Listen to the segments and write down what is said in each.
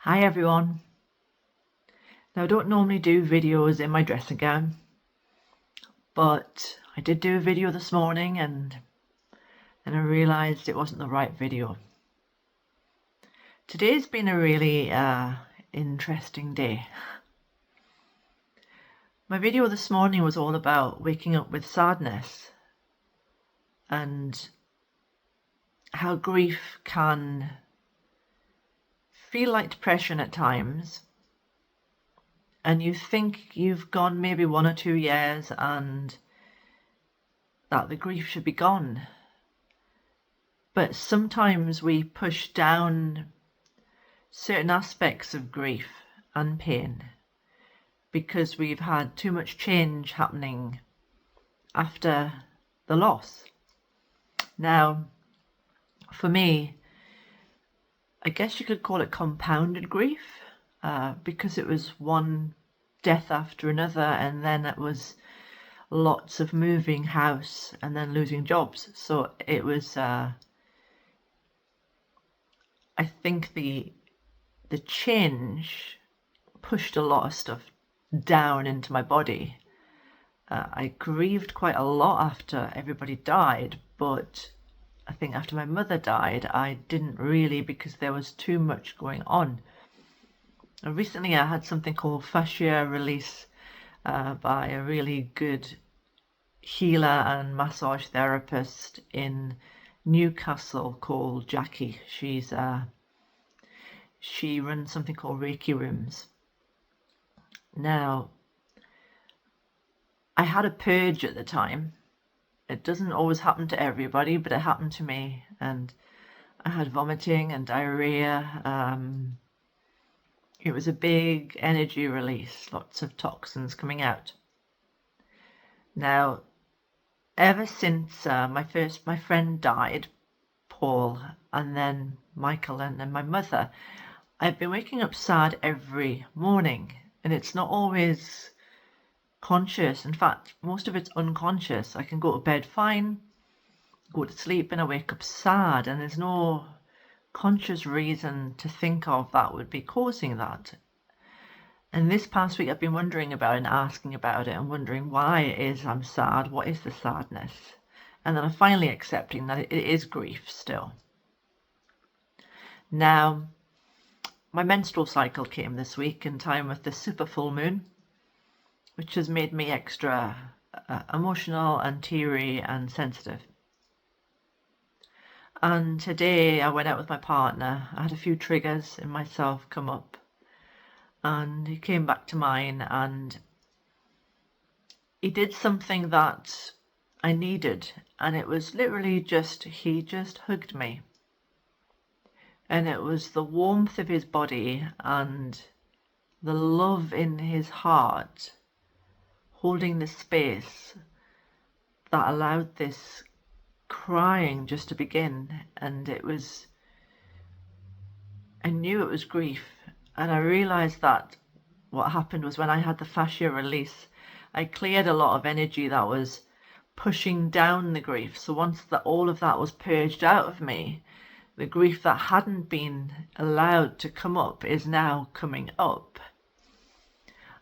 Hi everyone. Now I don't normally do videos in my dressing gown, but I did do a video this morning and then I realised it wasn't the right video. Today's been a really interesting day. My video this morning was all about waking up with sadness and how grief can feel like depression at times, and you think you've gone maybe 1 or 2 years and that the grief should be gone. But sometimes we push down certain aspects of grief and pain because we've had too much change happening after the loss. Now, for me, I guess you could call it compounded grief, because it was one death after another, and then it was lots of moving house and then losing jobs. So it was, I think the change pushed a lot of stuff down into my body. I grieved quite a lot after everybody died, but I think after my mother died, I didn't really, because there was too much going on. Recently I had something called fascia release by a really good healer and massage therapist in Newcastle called Jackie. She runs something called Reiki rooms. Now, I had a purge at the time. It doesn't always happen to everybody, but it happened to me, and I had vomiting and diarrhea. It was a big energy release, lots of toxins coming out. Now, ever since my friend died, Paul, and then Michael, and then my mother, I've been waking up sad every morning, and it's not always conscious. In fact, most of it's unconscious. I can go to bed fine, go to sleep, and I wake up sad, and there's no conscious reason to think of that would be causing that. And this past week I've been wondering about it and asking about it and wondering why it is I'm sad, what is the sadness? And then I'm finally accepting that it is grief still. Now, my menstrual cycle came this week in time with the super full moon, which has made me extra emotional and teary and sensitive. And today I went out with my partner. I had a few triggers in myself come up, and he came back to mine, and he did something that I needed, and it was literally he just hugged me. And it was the warmth of his body and the love in his heart holding the space that allowed this crying just to begin. And I knew it was grief, and I realized that what happened was when I had the fascia release, I cleared a lot of energy that was pushing down the grief. So once all of that was purged out of me, the grief that hadn't been allowed to come up is now coming up.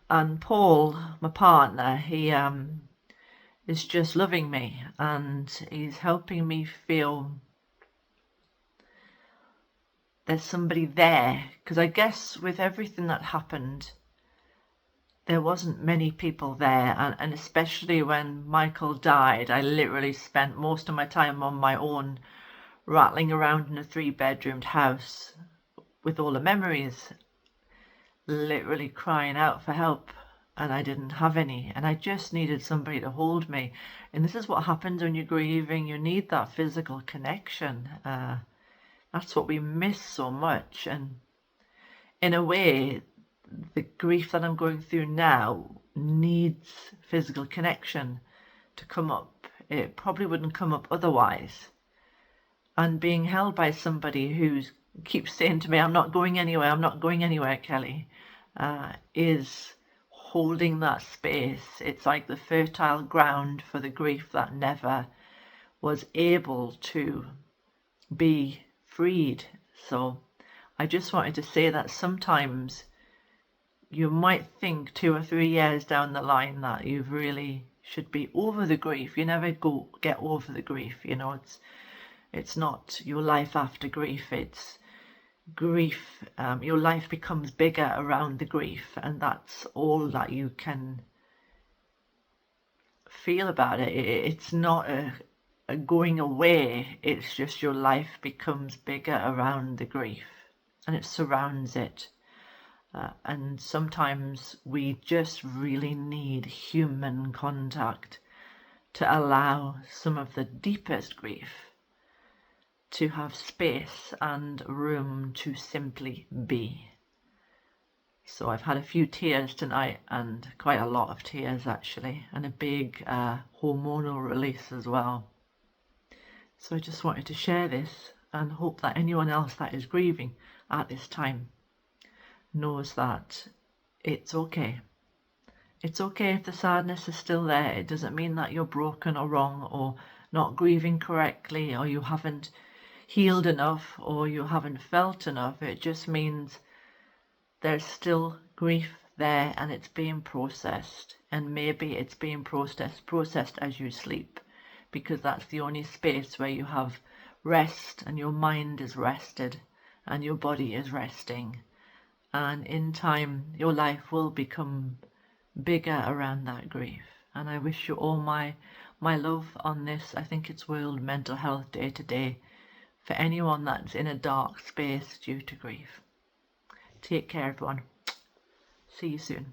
And Paul, my partner, he is just loving me, and he's helping me feel there's somebody there. Because I guess with everything that happened, there wasn't many people there, and especially when Michael died, I literally spent most of my time on my own, rattling around in a 3-bedroomed house with all the memories, literally crying out for help, and I didn't have any, and I just needed somebody to hold me. And this is what happens when you're grieving. You need that physical connection. That's what we miss so much. And in a way, the grief that I'm going through now needs physical connection to come up. It probably wouldn't come up otherwise. And being held by somebody who keeps saying to me, I'm not going anywhere, Kelly, is holding that space. It's like the fertile ground for the grief that never was able to be freed. So I just wanted to say that sometimes you might think 2 or 3 years down the line that you really should be over the grief. You never get over the grief, you know. It's not your life after grief, it's grief. Your life becomes bigger around the grief, and that's all that you can feel about it. It's not a going away, it's just your life becomes bigger around the grief and it surrounds it. And sometimes we just really need human contact to allow some of the deepest grief to have space and room to simply be. So I've had a few tears tonight, and quite a lot of tears actually, and a big hormonal release as well. So I just wanted to share this and hope that anyone else that is grieving at this time knows that it's okay. It's okay if the sadness is still there. It doesn't mean that you're broken or wrong or not grieving correctly, or you haven't healed enough, or you haven't felt enough. It just means there's still grief there and it's being processed, and maybe it's being processed as you sleep, because that's the only space where you have rest and your mind is rested and your body is resting, and in time your life will become bigger around that grief. And I wish you all my love on this. I think it's World Mental Health Day today, for anyone that's in a dark space due to grief. Take care, everyone. See you soon.